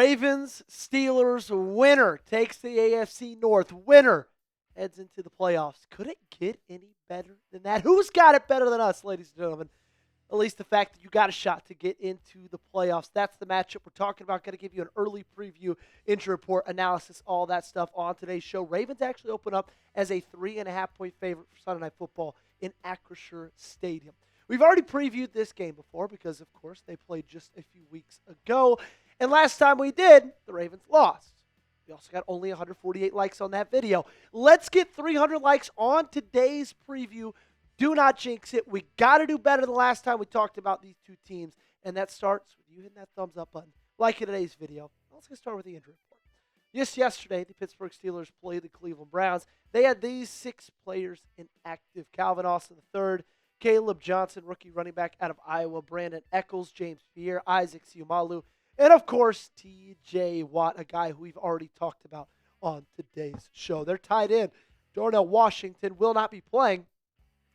Ravens, Steelers, winner takes the AFC North. Winner heads into the playoffs. Could it get any better than that? Who's got it better than us, ladies and gentlemen? At least the fact that you got a shot to get into the playoffs. That's the matchup we're talking about. Going to give you an early preview, injury report, analysis, all that stuff on today's show. Ravens actually open up as a 3.5-point favorite for Sunday Night Football in Acrisure Stadium. We've already previewed this game before because, of course, they played just a few weeks ago. And last time we did, the Ravens lost. We also got only 148 likes on that video. Let's get 300 likes on today's preview. Do not jinx it. We got to do better than last time we talked about these two teams. And that starts with you hitting that thumbs up button, liking today's video. Let's get started with the injury report. Just yesterday, the Pittsburgh Steelers played the Cleveland Browns. They had these 6 players inactive. Calvin Austin III, Kaleb Johnson, rookie running back out of Iowa, Brandin Echols, James Pierre, Isaac Seumalo, and, of course, T.J. Watt, a guy who we've already talked about on today's show. They're tied in. Darnell Washington will not be playing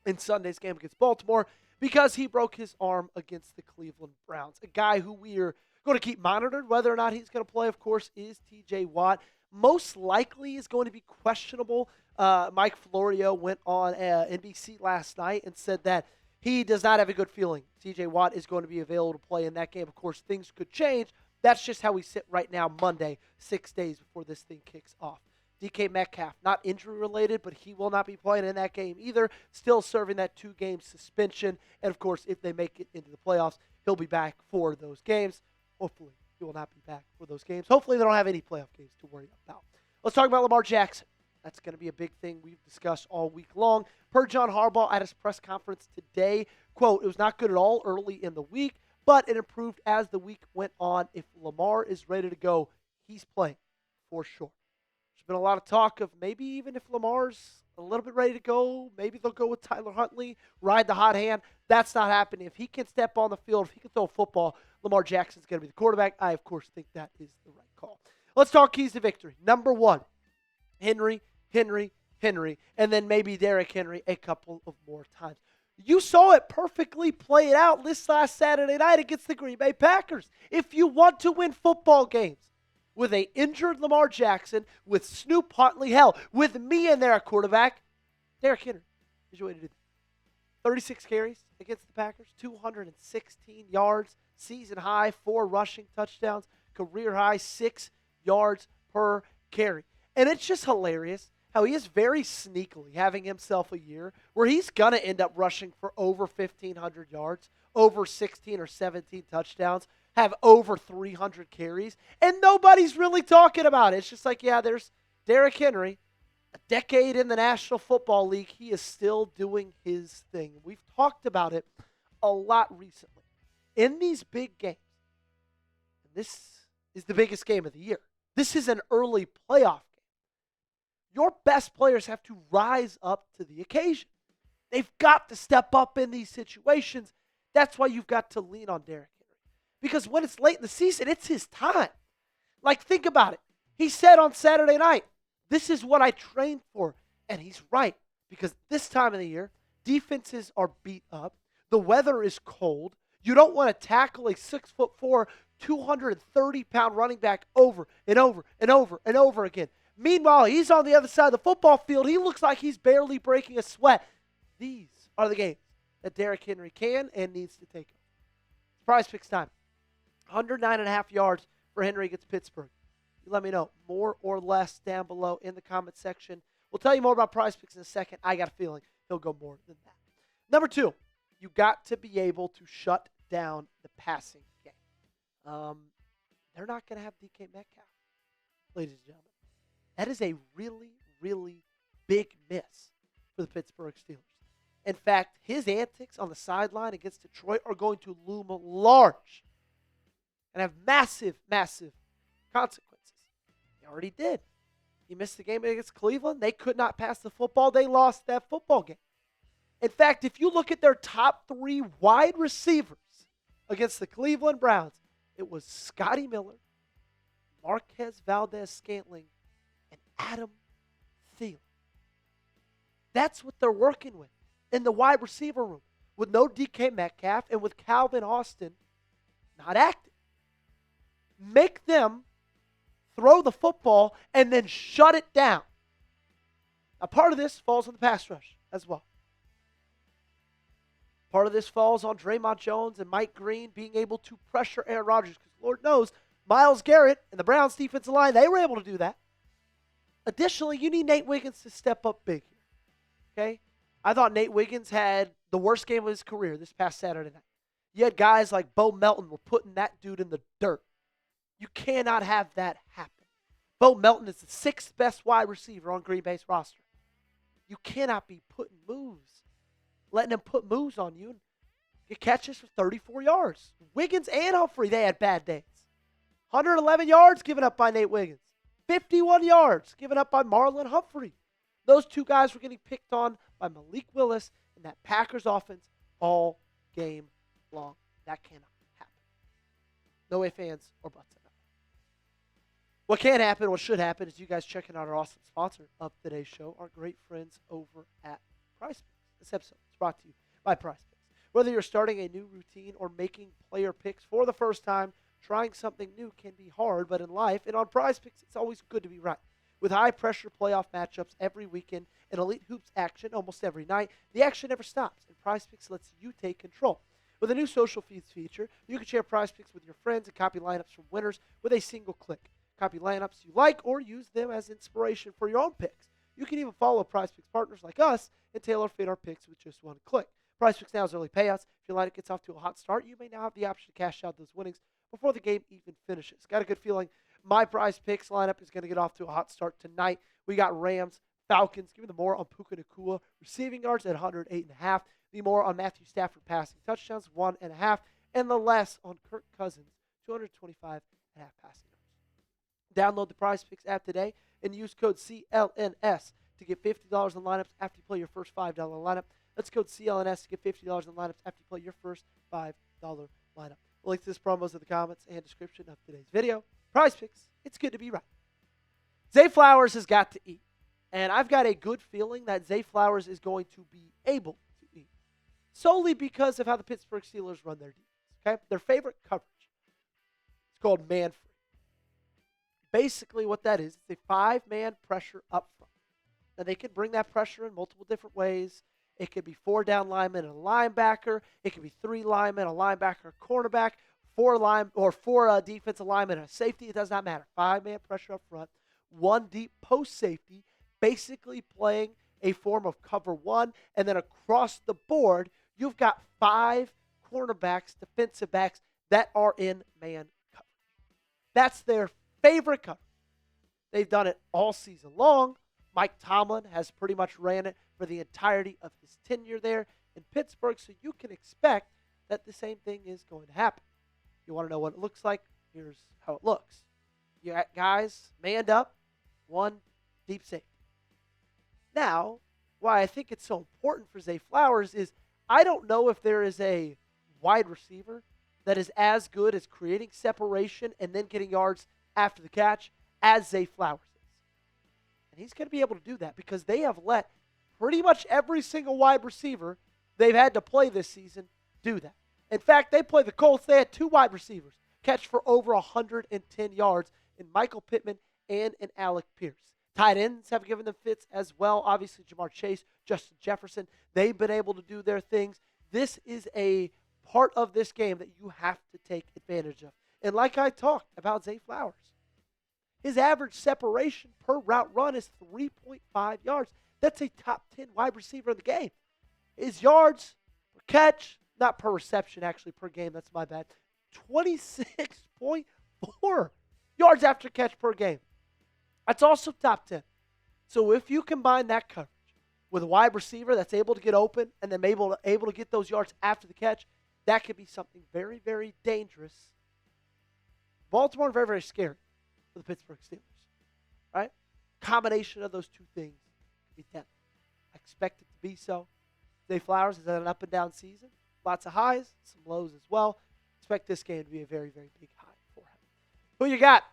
in Sunday's game against Baltimore because he broke his arm against the Cleveland Browns. A guy who we are going to keep monitored. Whether or not he's going to play, of course, is T.J. Watt. Most likely is going to be questionable. Mike Florio went on NBC last night and said that he does not have a good feeling T.J. Watt is going to be available to play in that game. Of course, things could change. That's just how we sit right now, Monday, 6 days before this thing kicks off. DK Metcalf, not injury-related, but he will not be playing in that game either, still serving that 2-game suspension. And, of course, if they make it into the playoffs, he'll be back for those games. Hopefully, he will not be back for those games. Hopefully, they don't have any playoff games to worry about. Let's talk about Lamar Jackson. That's going to be a big thing we've discussed all week long. Per John Harbaugh at his press conference today, quote, "It was not good at all early in the week, but it improved as the week went on. If Lamar is ready to go, he's playing for sure." There's been a lot of talk of maybe even if Lamar's a little bit ready to go, maybe they'll go with Tyler Huntley, ride the hot hand. That's not happening. If he can step on the field, if he can throw a football, Lamar Jackson's going to be the quarterback. I, of course, think that is the right call. Let's talk keys to victory. Number 1, Henry, and then maybe Derrick Henry a couple of more times. You saw it perfectly play it out this last Saturday night against the Green Bay Packers. If you want to win football games with an injured Lamar Jackson, with Snoop Huntley, hell, with me in there at quarterback, Derrick Henry is your way to do that. 36 carries against the Packers, 216 yards, season high, 4 rushing touchdowns, career high, 6 yards per carry. And it's just hilarious how he is very sneakily having himself a year where he's going to end up rushing for over 1,500 yards, over 16 or 17 touchdowns, have over 300 carries, and nobody's really talking about it. It's just like, yeah, there's Derrick Henry, a decade in the National Football League. He is still doing his thing. We've talked about it a lot recently. In these big games, and this is the biggest game of the year. This is an early playoff game. Your best players have to rise up to the occasion. They've got to step up in these situations. That's why you've got to lean on Derrick Henry. Because when it's late in the season, it's his time. Like, think about it. He said on Saturday night, "This is what I trained for." And he's right. Because this time of the year, defenses are beat up. The weather is cold. You don't want to tackle a 6'4", 230-pound running back over and over and over and over again. Meanwhile, he's on the other side of the football field. He looks like he's barely breaking a sweat. These are the games that Derrick Henry can and needs to take. It's PrizePicks time. 109.5 yards for Henry against Pittsburgh. You let me know, more or less, down below in the comment section. We'll tell you more about PrizePicks in a second. I got a feeling he'll go more than that. Number 2, you got to be able to shut down the passing game. They're not going to have DK Metcalf, ladies and gentlemen. That is a really, really big miss for the Pittsburgh Steelers. In fact, his antics on the sideline against Detroit are going to loom large and have massive, massive consequences. They already did. He missed the game against Cleveland. They could not pass the football. They lost that football game. In fact, if you look at their top 3 wide receivers against the Cleveland Browns, it was Scotty Miller, Marquez Valdez-Scantling, and Adam Thielen. That's what they're working with in the wide receiver room with no DK Metcalf and with Calvin Austin not active. Make them throw the football and then shut it down. A part of this falls on the pass rush as well. Part of this falls on Draymond Jones and Mike Green being able to pressure Aaron Rodgers, because Lord knows Myles Garrett and the Browns defensive line, they were able to do that. Additionally, you need Nate Wiggins to step up big here. Okay? I thought Nate Wiggins had the worst game of his career this past Saturday night. You had guys like Bo Melton were putting that dude in the dirt. You cannot have that happen. Bo Melton is the 6th best wide receiver on Green Bay's roster. You cannot be letting him put moves on you and get catches for 34 yards. Wiggins and Humphrey, they had bad days. 111 yards given up by Nate Wiggins. 51 yards given up by Marlon Humphrey. Those two guys were getting picked on by Malik Willis and that Packers offense all game long. That cannot happen. No ifs, ands, or buts. What can happen, what should happen, is you guys checking out our awesome sponsor of today's show, our great friends over at PrizePicks. This episode is brought to you by PrizePicks. Whether you're starting a new routine or making player picks for the first time, trying something new can be hard, but in life and on PrizePicks, it's always good to be right. With high-pressure playoff matchups every weekend and elite hoops action almost every night, the action never stops, and PrizePicks lets you take control. With a new social feeds feature, you can share PrizePicks with your friends and copy lineups from winners with a single click. Copy lineups you like or use them as inspiration for your own picks. You can even follow PrizePicks partners like us and tailor fit our picks with just one click. PrizePicks now is early payouts. If your lineup gets off to a hot start, you may now have the option to cash out those winnings before the game even finishes. Got a good feeling my PrizePicks lineup is going to get off to a hot start tonight. We got Rams, Falcons. Give me the more on Puka Nacua receiving yards at 108.5. The more on Matthew Stafford passing touchdowns, 1.5. And the less on Kirk Cousins, 225.5 passing yards. Download the PrizePicks app today and use code CLNS to get $50 in lineups after you play your first $5 lineup. That's code CLNS to get $50 in lineups after you play your first $5 lineup. The link to this promo is in the comments and description of today's video. PrizePicks, it's good to be right. Zay Flowers has got to eat. And I've got a good feeling that Zay Flowers is going to be able to eat. Solely because of how the Pittsburgh Steelers run their defense. Okay? Their favorite coverage. It's called man-free. Basically what that is, it's a 5-man pressure up front. Now they can bring that pressure in multiple different ways. It could be 4 down linemen and a linebacker. It could be 3 linemen, a linebacker, a cornerback, 4 defensive linemen and a safety. It does not matter. 5-man pressure up front. 1 deep post safety, basically playing a form of cover 1. And then across the board, you've got 5 cornerbacks, defensive backs that are in man coverage. That's their favorite cover. They've done it all season long. Mike Tomlin has pretty much ran it for the entirety of his tenure there in Pittsburgh, so you can expect that the same thing is going to happen. You want to know what it looks like? Here's how it looks. You got guys manned up, 1 deep safety. Now, why I think it's so important for Zay Flowers is I don't know if there is a wide receiver that is as good as creating separation and then getting yards after the catch as Zay Flowers is. And he's going to be able to do that because they have let pretty much every single wide receiver they've had to play this season do that. In fact, they played the Colts. They had 2 wide receivers catch for over 110 yards in Michael Pittman and in Alec Pierce. Tight ends have given them fits as well. Obviously, Jamar Chase, Justin Jefferson, they've been able to do their things. This is a part of this game that you have to take advantage of. And like I talked about Zay Flowers, his average separation per route run is 3.5 yards. That's a top 10 wide receiver in the game. His yards per catch, not per reception, actually, per game. That's my bad. 26.4 yards after catch per game. That's also top 10. So if you combine that coverage with a wide receiver that's able to get open and then able to get those yards after the catch, that could be something very, very dangerous. Baltimore, very, very scary for the Pittsburgh Steelers. Right? Combination of those two things could be deadly. I expect it to be so. Zay Flowers has had an up and down season. Lots of highs, some lows as well. Expect this game to be a very, very big high for him. Who you got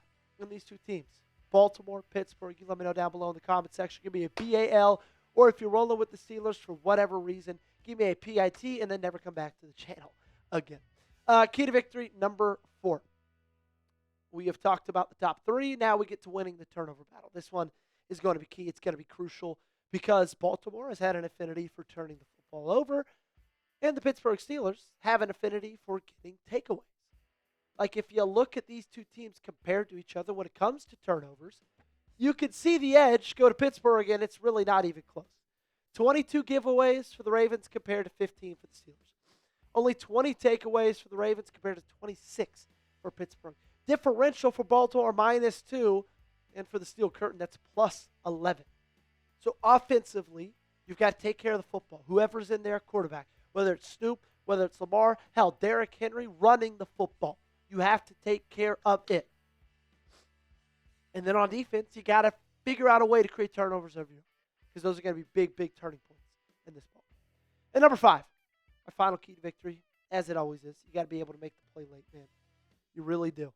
in these two teams? Baltimore, Pittsburgh. You let me know down below in the comment section. Give me a BAL, or if you're rolling with the Steelers for whatever reason, give me a PIT and then never come back to the channel again. Key to victory number 4. We have talked about the top three. Now we get to winning the turnover battle. This one is going to be key. It's going to be crucial because Baltimore has had an affinity for turning the football over, and the Pittsburgh Steelers have an affinity for getting takeaways. Like, if you look at these two teams compared to each other when it comes to turnovers, you can see the edge go to Pittsburgh, and it's really not even close. 22 giveaways for the Ravens compared to 15 for the Steelers. Only 20 takeaways for the Ravens compared to 26 for Pittsburgh. Differential for Baltimore, -2, and for the Steel Curtain, that's +11. So offensively, you've got to take care of the football. Whoever's in there, quarterback, whether it's Snoop, whether it's Lamar, hell, Derrick Henry running the football. You have to take care of it. And then on defense, you got to figure out a way to create turnovers every year, because those are going to be big, big turning points in this ball. And number 5, our final key to victory, as it always is, you got to be able to make the play late, man. You really do.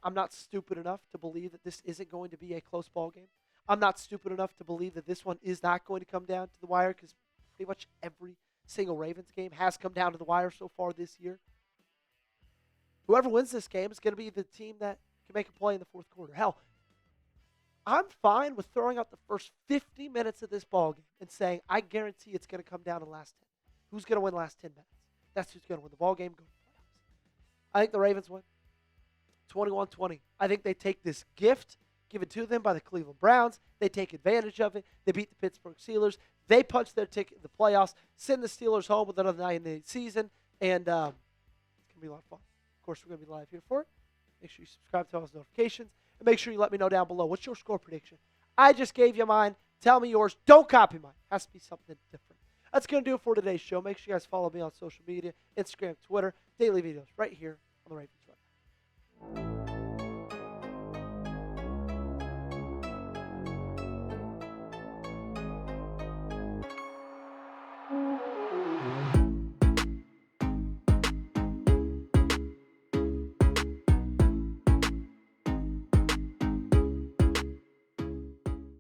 I'm not stupid enough to believe that this isn't going to be a close ball game. I'm not stupid enough to believe that this one is not going to come down to the wire, because pretty much every single Ravens game has come down to the wire so far this year. Whoever wins this game is going to be the team that can make a play in the fourth quarter. Hell, I'm fine with throwing out the first 50 minutes of this ball game and saying, I guarantee it's going to come down to the last 10. Who's going to win the last 10 minutes? That's who's going to win the ball game, go to the playoffs. I think the Ravens win 21-20. I think they take this gift given to them by the Cleveland Browns. They take advantage of it. They beat the Pittsburgh Steelers. They punch their ticket in the playoffs, send the Steelers home with another 9-8 season, and it's going to be a lot of fun. Of course, we're going to be live here for it. Make sure you subscribe to all those notifications, and make sure you let me know down below. What's your score prediction? I just gave you mine. Tell me yours. Don't copy mine. It has to be something different. That's going to do it for today's show. Make sure you guys follow me on social media, Instagram, Twitter, daily videos right here on the Ravens.